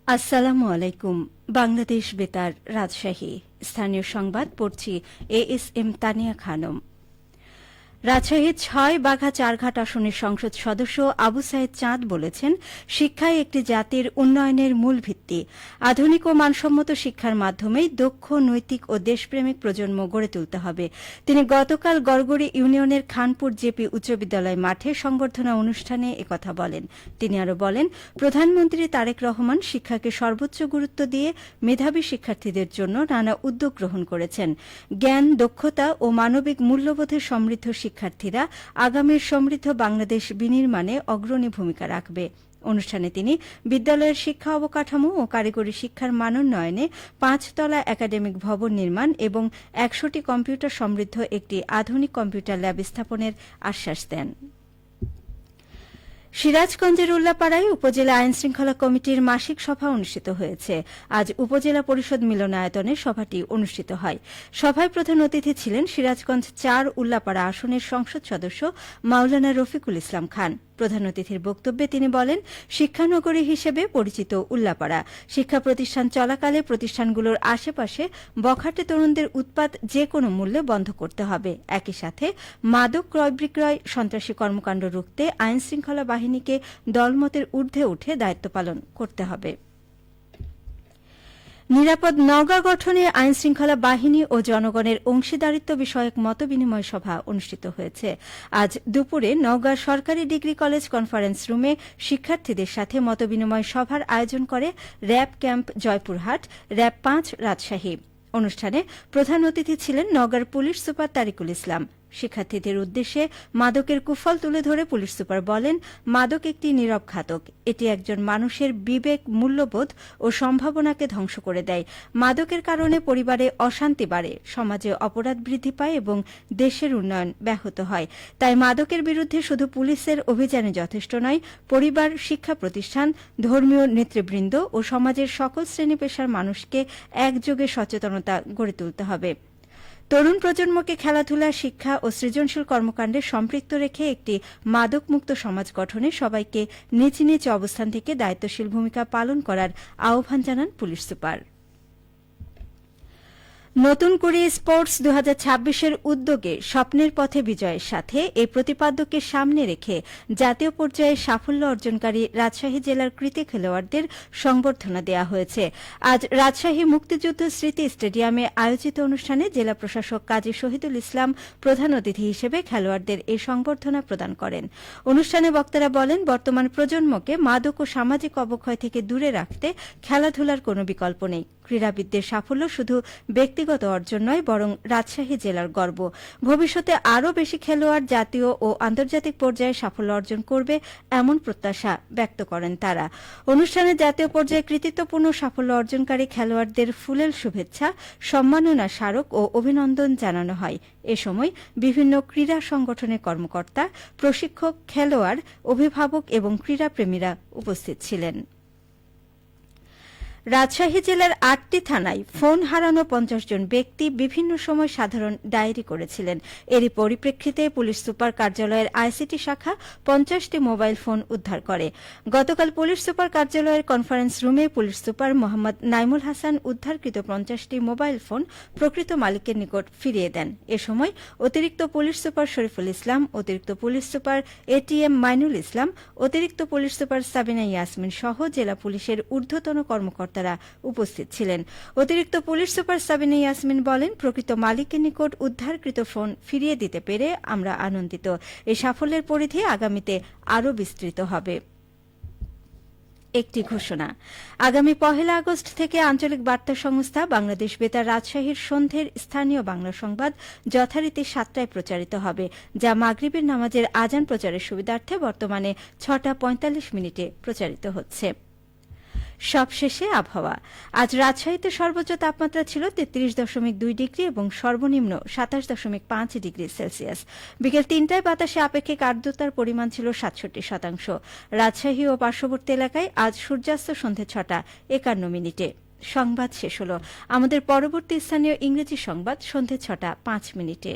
আসসালামু আলাইকুম। বাংলাদেশ বেতার, রাজশাহী। স্থানীয় সংবাদ পড়ছি এএসএম তানিয়া খানম। রাজশাহীর ৬ বাঘা চারঘাট আসনের সংসদ সদস্য আবু সাইদ চাঁদ বলেছেন, শিক্ষাই একটি জাতির উন্নয়নের মূল ভিত্তি। আধুনিক ও মানসম্মত শিক্ষার মাধ্যমেই দক্ষ, নৈতিক ও দেশপ্রেমিক প্রজন্ম গড়ে তুলতে হবে। তিনি গতকাল গড়গড়ি ইউনিয়নের খানপুর জেপি উচ্চ বিদ্যালয় মাঠে সংবর্ধনা অনুষ্ঠানে একথা বলেন। তিনি আরও বলেন, প্রধানমন্ত্রী তারেক রহমান শিক্ষাকে সর্বোচ্চ গুরুত্ব দিয়ে মেধাবী শিক্ষার্থীদের জন্য নানা উদ্যোগ গ্রহণ করেছেন। জ্ঞান, দক্ষতা ও মানবিক মূল্যবোধে সমৃদ্ধ শিক্ষার্থীরা আগামীর সমৃদ্ধ বাংলাদেশ বিনির্মাণে অগ্রণী ভূমিকা রাখবে। অনুষ্ঠানে তিনি বিদ্যালয়ের শিক্ষা অবকাঠামো ও কারিগরি শিক্ষার মানোন্নয়নে ৫ তলা একাডেমিক ভবন নির্মাণ এবং ১০০টি কম্পিউটার সমৃদ্ধ একটি আধুনিক কম্পিউটার ল্যাব স্থাপনের আশ্বাস দেন। সিরাজগঞ্জের উল্লাপাড়ায় উপজেলা আইনশৃঙ্খলা কমিটির মাসিক সভা অনুষ্ঠিত হয়েছে। আজ উপজেলা পরিষদ মিলনায়তনে সভাটি অনুষ্ঠিত হয়। সভায় প্রধান অতিথি ছিলেন সিরাজগঞ্জ ৪ উল্লাপাড়া আসনের সংসদ সদস্য মাওলানা রফিকুল ইসলাম খান। প্রধান অতিথির বক্তব্যে তিনি বলেন, শিক্ষানগরী হিসেবে পরিচিত উল্লাপাড়া শিক্ষা প্রতিষ্ঠান চলাকালে প্রতিষ্ঠানগুলোর আশেপাশে বখাটে তরুণদের উৎপাত যে কোনো মূল্যে বন্ধ করতে হবে। একই সাথে মাদক ক্রয় বিক্রয়, সন্ত্রাসী কর্মকাণ্ড রুখতে আইনশৃঙ্খলা বাহিনীকে দলমতের ঊর্ধ্বে উঠে দায়িত্ব পালন করতে হবে। নিরাপদ নওগাঁ গঠনে আইনশৃঙ্খলা বাহিনী ও জনগণের অংশীদারিত্ব বিষয়ক মতবিনিময় সভা অনুষ্ঠিত হয়েছে। আজ দুপুরে নওগাঁ সরকারি ডিগ্রি কলেজ কনফারেন্স রুমে শিক্ষার্থীদের সাথে মতবিনিময় সভার আয়োজন করে RAB camp Joypurhat, RAB ৫ Rajshahi. অনুষ্ঠানে প্রধান অতিথি ছিলেন নওগাঁর পুলিশ সুপার তারিকুল ইসলাম। শিক্ষার্থীদের উদ্দেশ্যে মাদকের কুফল তুলে ধরে পুলিশ সুপার বলেন, মাদক একটি নীরব ঘাতক। এটি একজন মানুষের বিবেক, মূল্যবোধ ও সম্ভাবনাকে ধ্বংস করে দেয়। মাদকের কারণে পরিবারে অশান্তি বাড়ে, সমাজে অপরাধ বৃদ্ধি পায় এবং দেশের উন্নয়ন ব্যাহত হয়। তাই মাদকের বিরুদ্ধে শুধু পুলিশের অভিযানে যথেষ্ট নয়, পরিবার, শিক্ষা প্রতিষ্ঠান, ধর্মীয় নেতৃবৃন্দ ও সমাজের সকল শ্রেণী পেশার মানুষকে একযোগে সচেতনতা গড়ে তুলতে হবে। তরুণ প্রজন্মকে খেলাধুলা, শিক্ষা ও সৃজনশীল কর্মকাণ্ডে সম্পৃক্ত রেখে একটি মাদকমুক্ত সমাজ গঠনে সবাইকে নিজ নিজ অবস্থান থেকে দায়িত্বশীল ভূমিকা পালন করার আহ্বান জানান পুলিশ সুপার। নতুন করে স্পোর্টস ২০২৬-এর উদ্যোগে স্বপ্নের পথে বিজয়ের সাথে এই প্রতিপাদ্যকে সামনে রেখে জাতীয় পর্যায়ে সাফল্য অর্জনকারী রাজশাহী জেলার কৃতী খেলোয়াড়দের সংবর্ধনা দেওয়া হয়েছে। আজ রাজশাহী মুক্তিযুদ্ধ স্মৃতি স্টেডিয়ামে আয়োজিত অনুষ্ঠানে জেলা প্রশাসক কাজী শহীদুল ইসলাম প্রধান অতিথি হিসেবে খেলোয়াড়দের এই সংবর্ধনা প্রদান করেন। অনুষ্ঠানে বক্তারা বলেন, বর্তমান প্রজন্মকে মাদক ও সামাজিক অবক্ষয় থেকে দূরে রাখতে খেলাধুলার কোনো বিকল্প নেই। ক্রীড়াবিদদের সাফল্য শুধু ব্যক্তিগত অর্জন নয়, বরং রাজশাহী জেলার গর্ব। ভবিষ্যতে আরও বেশি খেলোয়াড় জাতীয় ও আন্তর্জাতিক পর্যায়ে সাফল্য অর্জন করবে, এমন প্রত্যাশা ব্যক্ত করেন তারা। অনুষ্ঠানে জাতীয় পর্যায়ে কৃতিত্বপূর্ণ সাফল্য অর্জনকারী খেলোয়াড়দের ফুলেল শুভেচ্ছা, সম্মাননা স্মারক ও অভিনন্দন জানানো হয়। এ সময় বিভিন্ন ক্রীড়া সংগঠনের কর্মকর্তা, প্রশিক্ষক, খেলোয়াড়, অভিভাবক এবং ক্রীড়াপ্রেমীরা উপস্থিত ছিলেন। রাজশাহী জেলার ৮টি থানায় ফোন হারানো ৫০ জন ব্যক্তি বিভিন্ন সময় সাধারণ ডায়েরি করেছিলেন। এরই পরিপ্রেক্ষিতে পুলিশ সুপার কার্যালয়ের আইসিটি শাখা ৫০টি মোবাইল ফোন উদ্ধার করে। গতকাল পুলিশ সুপার কার্যালয়ের কনফারেন্স রুমে পুলিশ সুপার মোহাম্মদ নাইমুল হাসান উদ্ধারকৃত ৫০টি মোবাইল ফোন প্রকৃত মালিকের নিকট ফিরিয়ে দেন। এ সময় অতিরিক্ত পুলিশ সুপার শরীফুল ইসলাম, অতিরিক্ত পুলিশ সুপার এটিএম মাইনুল ইসলাম, অতিরিক্ত পুলিশ সুপার সাবিনা ইয়াসমিন সহ জেলা পুলিশের ঊর্ধ্বতন কর্মকর্তা তারা উপস্থিত ছিলেন। অতিরিক্ত পুলিশ সুপার সাবিনা ইয়াসমিন বলেন, প্রকৃত মালিকের নিকট উদ্ধারকৃত ফোন ফিরিয়ে দিতে পেরে আমরা আনন্দিত। এই সাফল্যের পরিধি আগামীতে আরও বিস্তৃত হবে। একটি ঘোষণা, আগামী ১ আগস্ট থেকে আঞ্চলিক বার্তা সংস্থা বাংলাদেশ বেতার রাজশাহীর সন্ধ্যের স্থানীয় বাংলা সংবাদ যথারীতি ৭টায় প্রচারিত হবে, যা মাগরিবের নামাজের আজান প্রচারের সুবিধার্থে বর্তমানে ৬টা ৪৫ মিনিটে প্রচারিত হচ্ছে। সবশেষে আবহাওয়া। আজ রাজশাহীতে সর্বোচ্চ তাপমাত্রা ছিল ৩৩.২ ডিগ্রি এবং সর্বনিম্ন ২৭.৫ ডিগ্রি সেলসিয়াস। বিকেল ৩টায় বাতাসে আপেক্ষিক আর্দ্রতার পরিমাণ ছিল ৬৭%। রাজশাহী ও পার্শ্ববর্তী এলাকায় আজ সূর্যাস্ত সন্ধ্যে ৬টা ৫১ মিনিটে। সংবাদ শেষ হল। আমাদের পরবর্তী স্থানীয় ইংরেজি সংবাদ সন্ধ্যে ৬টা ৫ মিনিটে।